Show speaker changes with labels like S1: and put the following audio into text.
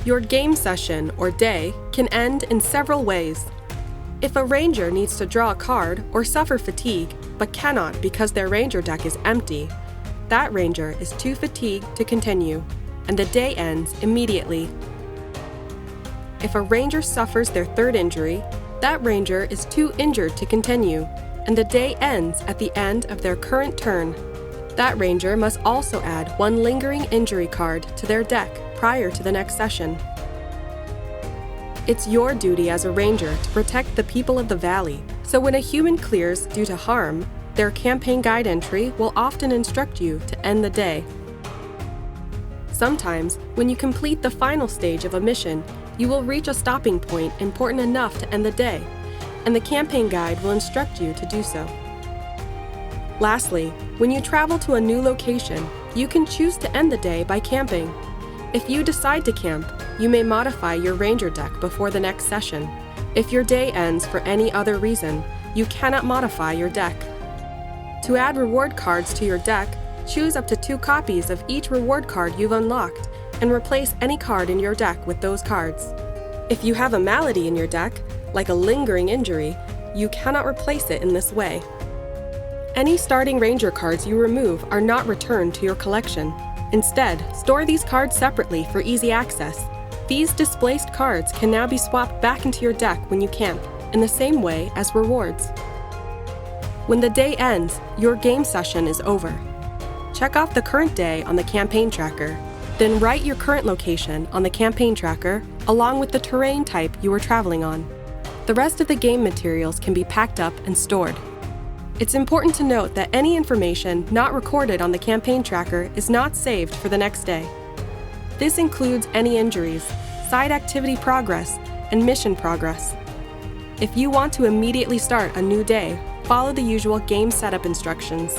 S1: Your game session, or day, can end in several ways. If a ranger needs to draw a card or suffer fatigue, but cannot because their ranger deck is empty, that ranger is too fatigued to continue, and the day ends immediately. If a ranger suffers their third injury, that ranger is too injured to continue, and the day ends at the end of their current turn. That ranger must also add one lingering injury card to their deck prior to the next session. It's your duty as a ranger to protect the people of the valley, so when a human clears due to harm, their campaign guide entry will often instruct you to end the day. Sometimes, when you complete the final stage of a mission, you will reach a stopping point important enough to end the day, and the campaign guide will instruct you to do so. Lastly, when you travel to a new location, you can choose to end the day by camping. If you decide to camp, you may modify your ranger deck before the next session. If your day ends for any other reason, you cannot modify your deck. To add reward cards to your deck, choose up to 2 copies of each reward card you've unlocked and replace any card in your deck with those cards. If you have a malady in your deck, like a lingering injury, you cannot replace it in this way. Any starting ranger cards you remove are not returned to your collection. Instead, store these cards separately for easy access. These displaced cards can now be swapped back into your deck when you camp, in the same way as rewards. When the day ends, your game session is over. Check off the current day on the campaign tracker, then write your current location on the campaign tracker along with the terrain type you were traveling on. The rest of the game materials can be packed up and stored. It's important to note that any information not recorded on the campaign tracker is not saved for the next day. This includes any injuries, side activity progress, and mission progress. If you want to immediately start a new day, follow the usual game setup instructions.